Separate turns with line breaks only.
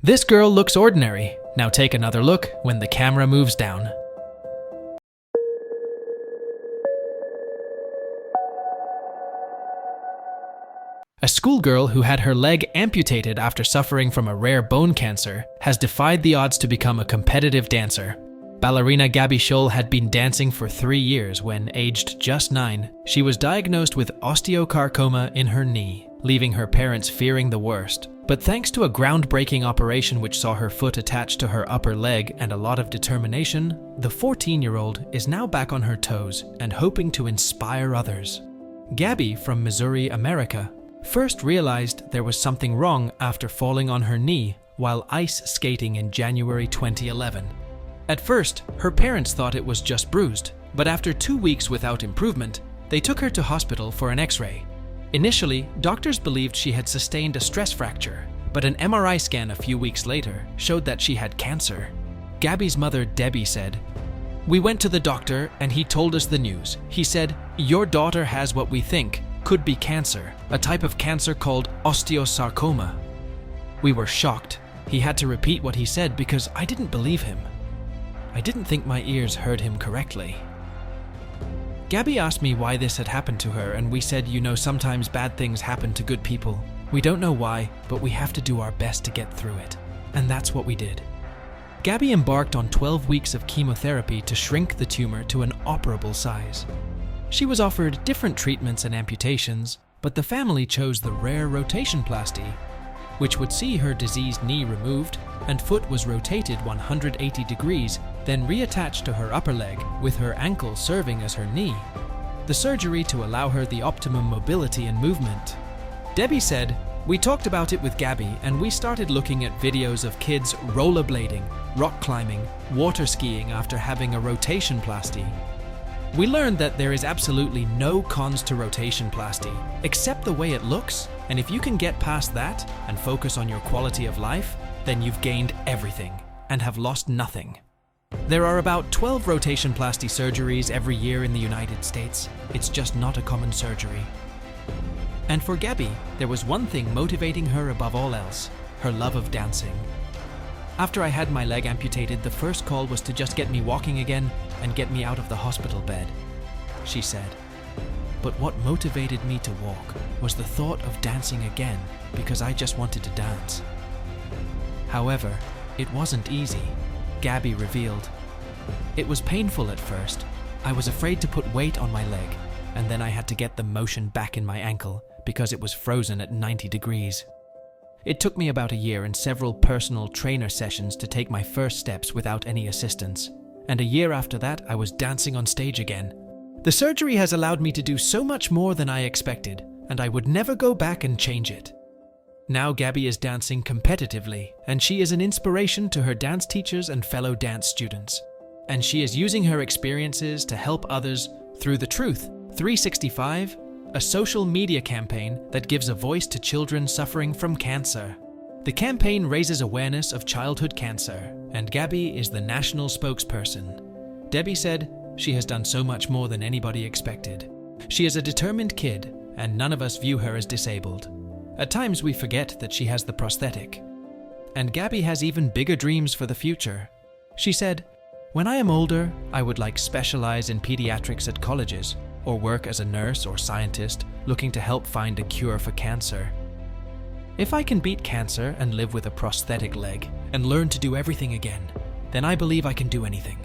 This girl looks ordinary. Now take another look when the camera moves down. A schoolgirl who had her leg amputated after suffering from a rare bone cancer has defied the odds to become a competitive dancer. Ballerina Gabby Scholl had been dancing for 3 years when, aged just 9, she was diagnosed with osteosarcoma in her knee, leaving her parents fearing the worst. But thanks to a groundbreaking operation which saw her foot attached to her upper leg and a lot of determination, the 14-year-old is now back on her toes and hoping to inspire others. Gabby, from Missouri, America, first realized there was something wrong after falling on her knee while ice skating in January 2011. At first, her parents thought it was just bruised, but after 2 weeks without improvement, they took her to hospital for an X-ray. Initially, doctors believed she had sustained a stress fracture, but an MRI scan a few weeks later showed that she had cancer. Gabby's mother, Debbie, said, "We went to the doctor and he told us the news. He said, 'Your daughter has what we think could be cancer, a type of cancer called osteosarcoma.' We were shocked. He had to repeat what he said because I didn't believe him. I didn't think my ears heard him correctly." Gabby asked me why this had happened to her, and we said, sometimes bad things happen to good people. We don't know why, but we have to do our best to get through it. And that's what we did. Gabby embarked on 12 weeks of chemotherapy to shrink the tumor to an operable size. She was offered different treatments and amputations, but the family chose the rare rotationplasty, which would see her diseased knee removed and foot was rotated 180 degrees, then reattached to her upper leg, with her ankle serving as her knee. The surgery to allow her the optimum mobility and movement. Debbie said, "We talked about it with Gabby and we started looking at videos of kids rollerblading, rock climbing, water skiing after having a rotationplasty. We learned that there is absolutely no cons to rotationplasty, except the way it looks, and if you can get past that and focus on your quality of life, then you've gained everything and have lost nothing." There are about 12 rotationplasty surgeries every year in the United States. It's just not a common surgery. And for Gabby, there was one thing motivating her above all else: her love of dancing. "After I had my leg amputated, the first call was to just get me walking again and get me out of the hospital bed," she said. "But what motivated me to walk was the thought of dancing again because I just wanted to dance." However, it wasn't easy, Gabby revealed. "It was painful at first. I was afraid to put weight on my leg, and then I had to get the motion back in my ankle because it was frozen at 90 degrees. It took me about a year and several personal trainer sessions to take my first steps without any assistance. And a year after that, I was dancing on stage again. The surgery has allowed me to do so much more than I expected, and I would never go back and change it." Now Gabby is dancing competitively, and she is an inspiration to her dance teachers and fellow dance students. And she is using her experiences to help others through the Truth 365, a social media campaign that gives a voice to children suffering from cancer. The campaign raises awareness of childhood cancer, and Gabby is the national spokesperson. Debbie said, "She has done so much more than anybody expected. She is a determined kid, and none of us view her as disabled. At times we forget that she has the prosthetic. And Gabby has even bigger dreams for the future. She said, "When I am older, I would like specialize in pediatrics at colleges, or work as a nurse or scientist looking to help find a cure for cancer. If I can beat cancer and live with a prosthetic leg and learn to do everything again, then I believe I can do anything."